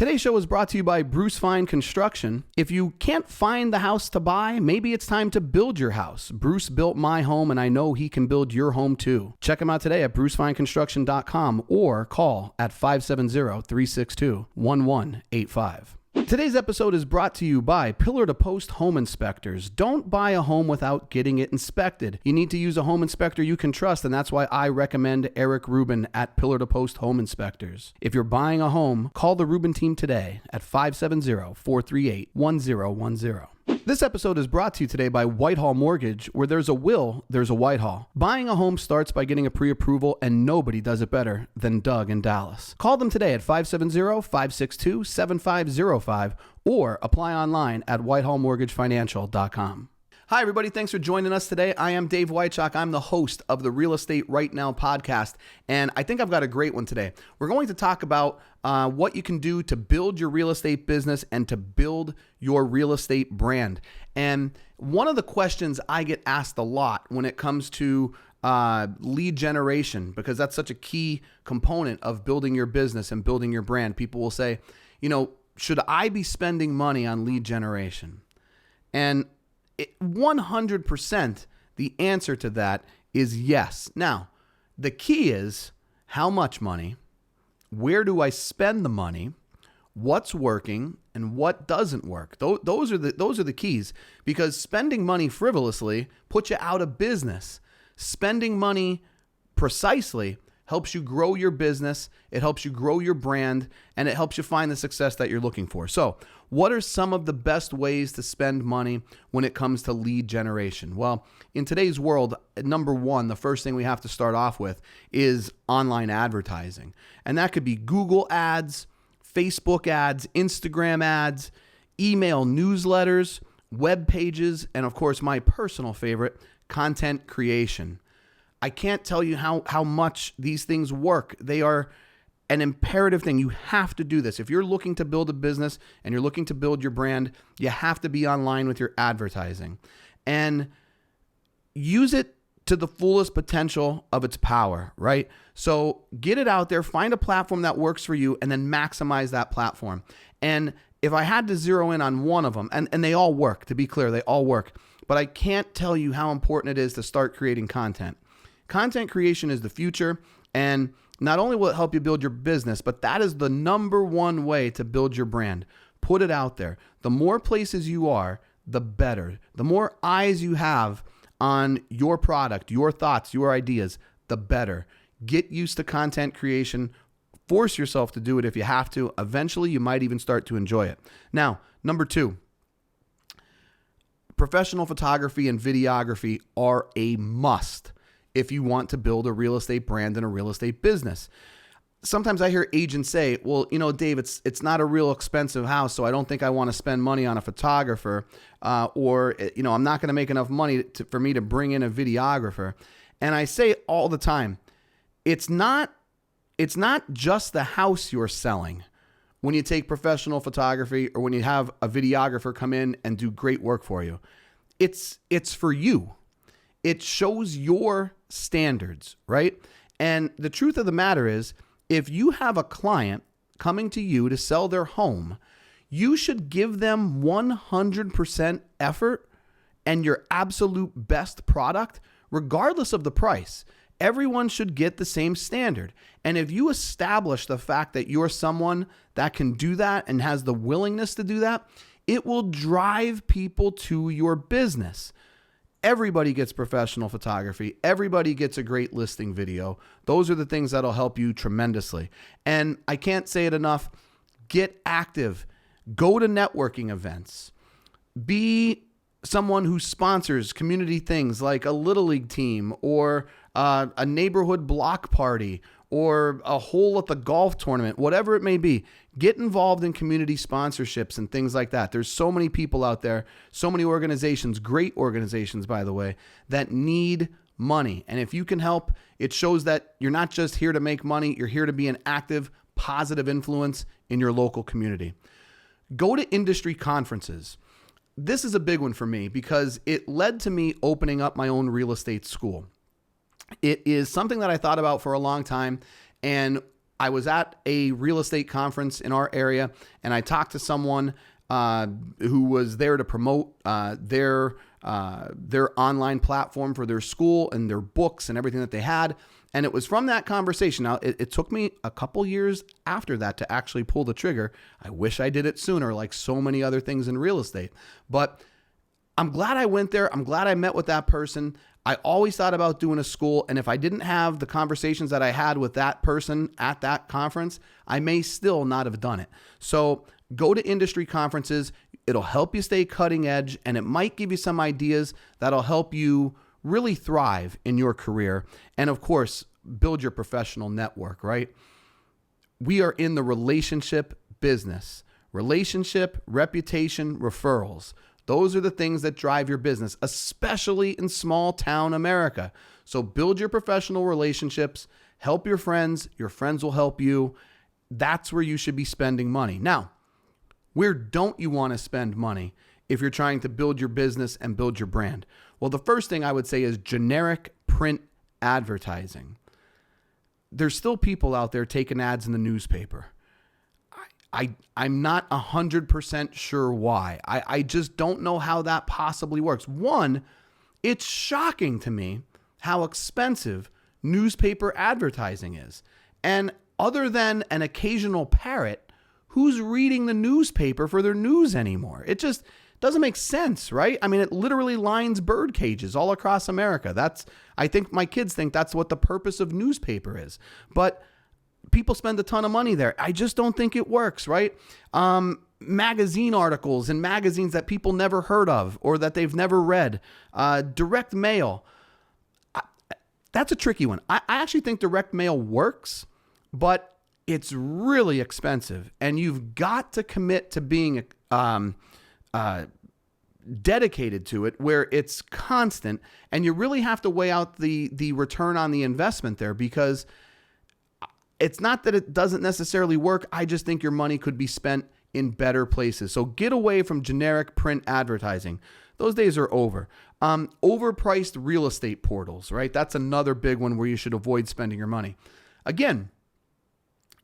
Today's show is brought to you by Bruce Fine Construction. If you can't find the house to buy, maybe it's time to build your house. Bruce built my home, and I know he can build your home too. Check him out today at brucefineconstruction.com or call at 570-362-1185. Today's episode is brought to you by Pillar to Post Home Inspectors. Don't buy a home without getting it inspected. You need to use a home inspector you can trust, and that's why I recommend Eric Rubin at Pillar to Post Home Inspectors. If you're buying a home, call the Rubin team today at 570-438-1010. This episode is brought to you today by Whitehall Mortgage. Where there's a will, there's a Whitehall. Buying a home starts by getting a pre-approval, and nobody does it better than Doug in Dallas. Call them today at 570-562-7505 or apply online at whitehallmortgagefinancial.com. Hi, everybody. Thanks for joining us today. I am Dave Wychock. I'm the host of the Real Estate Right Now podcast, and I think I've got a great one today. We're going to talk about what you can do to build your real estate business and to build your real estate brand. And one of the questions I get asked a lot when it comes to lead generation, because that's such a key component of building your business and building your brand. People will say, should I be spending money on lead generation? And 100% the answer to that is yes. Now, the key is how much money, where do I spend the money, what's working, and what doesn't work. Those are the keys, because spending money frivolously puts you out of business. Spending money precisely helps you grow your business, it helps you grow your brand, and it helps you find the success that you're looking for. So, what are some of the best ways to spend money when it comes to lead generation? Well, in today's world, number one, the first thing we have to start off with is online advertising. And that could be Google ads, Facebook ads, Instagram ads, email newsletters, web pages, and of course, my personal favorite, content creation. I can't tell you how much these things work. They are an imperative thing. You have to do this. If you're looking to build a business and you're looking to build your brand, you have to be online with your advertising and use it to the fullest potential of its power, right? So get it out there, find a platform that works for you, and then maximize that platform. And if I had to zero in on one of them, and they all work, to be clear, they all work, but I can't tell you how important it is to start creating content. Content creation is the future, and not only will it help you build your business, but that is the number one way to build your brand. Put it out there. The more places you are, the better. The more eyes you have on your product, your thoughts, your ideas, the better. Get used to content creation. Force yourself to do it if you have to. Eventually, you might even start to enjoy it. Now, number two, professional photography and videography are a must if you want to build a real estate brand and a real estate business. Sometimes I hear agents say, well, Dave, it's not a real expensive house, so I don't think I want to spend money on a photographer, or I'm not going to make enough money for me to bring in a videographer. And I say all the time, it's not just the house you're selling when you take professional photography or when you have a videographer come in and do great work for you. It's for you. It shows your standards, right? And the truth of the matter is, if you have a client coming to you to sell their home, you should give them 100% effort and your absolute best product, regardless of the price. Everyone should get the same standard. And if you establish the fact that you're someone that can do that and has the willingness to do that, it will drive people to your business. Everybody gets professional photography. Everybody gets a great listing video. Those are the things that'll help you tremendously. And I can't say it enough. Get active. Go to networking events. Be someone who sponsors community things like a Little League team or a neighborhood block party or a hole at the golf tournament, whatever it may be. Get involved in community sponsorships and things like that. There's so many people out there, so many organizations, great organizations, by the way, that need money. And if you can help, it shows that you're not just here to make money, you're here to be an active, positive influence in your local community. Go to industry conferences. This is a big one for me because it led to me opening up my own real estate school. It is something that I thought about for a long time, and I was at a real estate conference in our area, and I talked to someone who was there to promote their online platform for their school and their books and everything that they had. And it was from that conversation. Now, it took me a couple years after that to actually pull the trigger. I wish I did it sooner, like so many other things in real estate. But I'm glad I went there. I'm glad I met with that person. I always thought about doing a school. And if I didn't have the conversations that I had with that person at that conference, I may still not have done it. So go to industry conferences. It'll help you stay cutting edge, and it might give you some ideas that'll help you really thrive in your career. And of course, build your professional network, right? We are in the relationship business. Relationship, reputation, referrals. Those are the things that drive your business, especially in small town America. So build your professional relationships, help your friends will help you. That's where you should be spending money. Now, where don't you want to spend money if you're trying to build your business and build your brand? Well, the first thing I would say is generic print advertising. There's still people out there taking ads in the newspaper. I'm not 100% sure why. I just don't know how that possibly works. One, it's shocking to me how expensive newspaper advertising is. And other than an occasional parrot, who's reading the newspaper for their news anymore? It just doesn't make sense, right? I mean, it literally lines bird cages all across America. I think my kids think that's what the purpose of newspaper is. But people spend a ton of money there. I just don't think it works, right? Magazine articles in magazines that people never heard of or that they've never read. Direct mail. That's a tricky one. I actually think direct mail works, but it's really expensive, and you've got to commit to being dedicated to it, where it's constant, and you really have to weigh out the return on the investment there, because it's not that it doesn't necessarily work. I just think your money could be spent in better places. So get away from generic print advertising. Those days are over. Overpriced real estate portals, right? That's another big one where you should avoid spending your money. Again,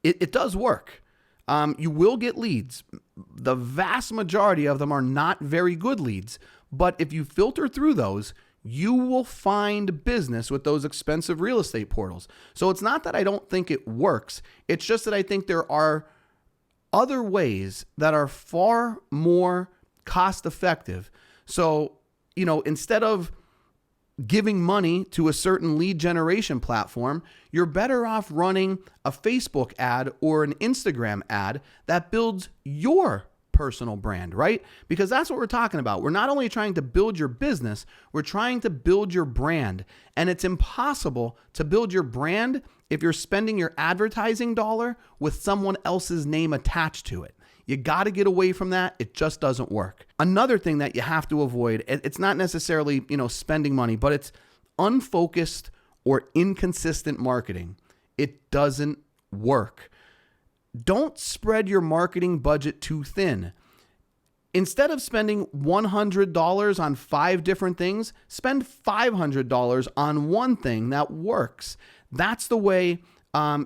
it does work. You will get leads. The vast majority of them are not very good leads, but if you filter through those, you will find business with those expensive real estate portals. So it's not that I don't think it works. It's just that I think there are other ways that are far more cost effective. So, instead of giving money to a certain lead generation platform, you're better off running a Facebook ad or an Instagram ad that builds your personal brand, right? Because that's what we're talking about. We're not only trying to build your business, we're trying to build your brand. And it's impossible to build your brand if you're spending your advertising dollar with someone else's name attached to it. You got to get away from that. It just doesn't work. Another thing that you have to avoid, it's not necessarily, spending money, but it's unfocused or inconsistent marketing. It doesn't work. Don't spread your marketing budget too thin. Instead of spending $100 on 5 different things, spend $500 on one thing that works. That's the way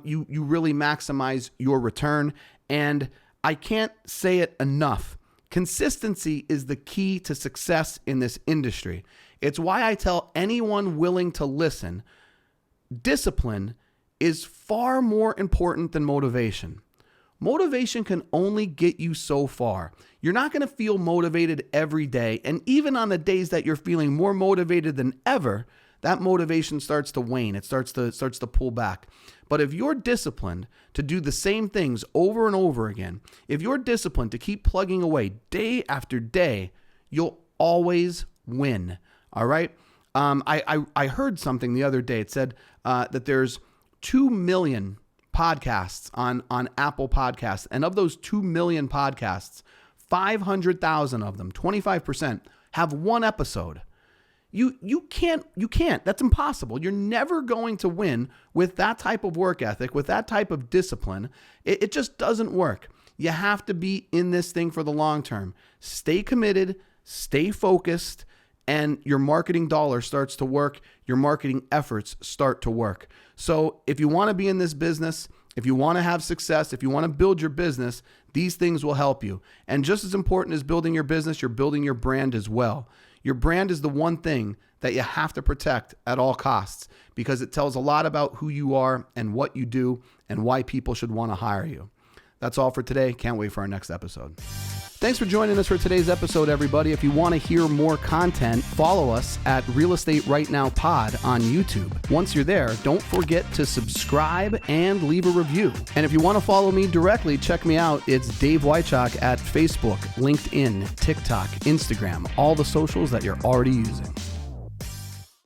you really maximize your return. And I can't say it enough. Consistency is the key to success in this industry. It's why I tell anyone willing to listen, discipline is far more important than motivation. Motivation can only get you so far. You're not going to feel motivated every day. And even on the days that you're feeling more motivated than ever, that motivation starts to wane. It starts to pull back. But if you're disciplined to do the same things over and over again, if you're disciplined to keep plugging away day after day, you'll always win. All right. I heard something the other day. It said that there's 2 million podcasts on Apple Podcasts. And of those 2 million podcasts, 500,000 of them, 25%, have one episode. You can't. That's impossible. You're never going to win with that type of work ethic, with that type of discipline. It just doesn't work. You have to be in this thing for the long term. Stay committed, stay focused, and your marketing dollar starts to work. Your marketing efforts start to work. So if you want to be in this business, If you want to have success, if you want to build your business, these things will help you. And just as important as building your business, you're building your brand as well. Your brand is the one thing that you have to protect at all costs because it tells a lot about who you are and what you do and why people should want to hire you. That's all for today. Can't wait for our next episode. Thanks for joining us for today's episode, everybody. If you want to hear more content, follow us at Real Estate Right Now Pod on YouTube. Once you're there, don't forget to subscribe and leave a review. And if you want to follow me directly, check me out. It's Dave Wychock at Facebook, LinkedIn, TikTok, Instagram, all the socials that you're already using.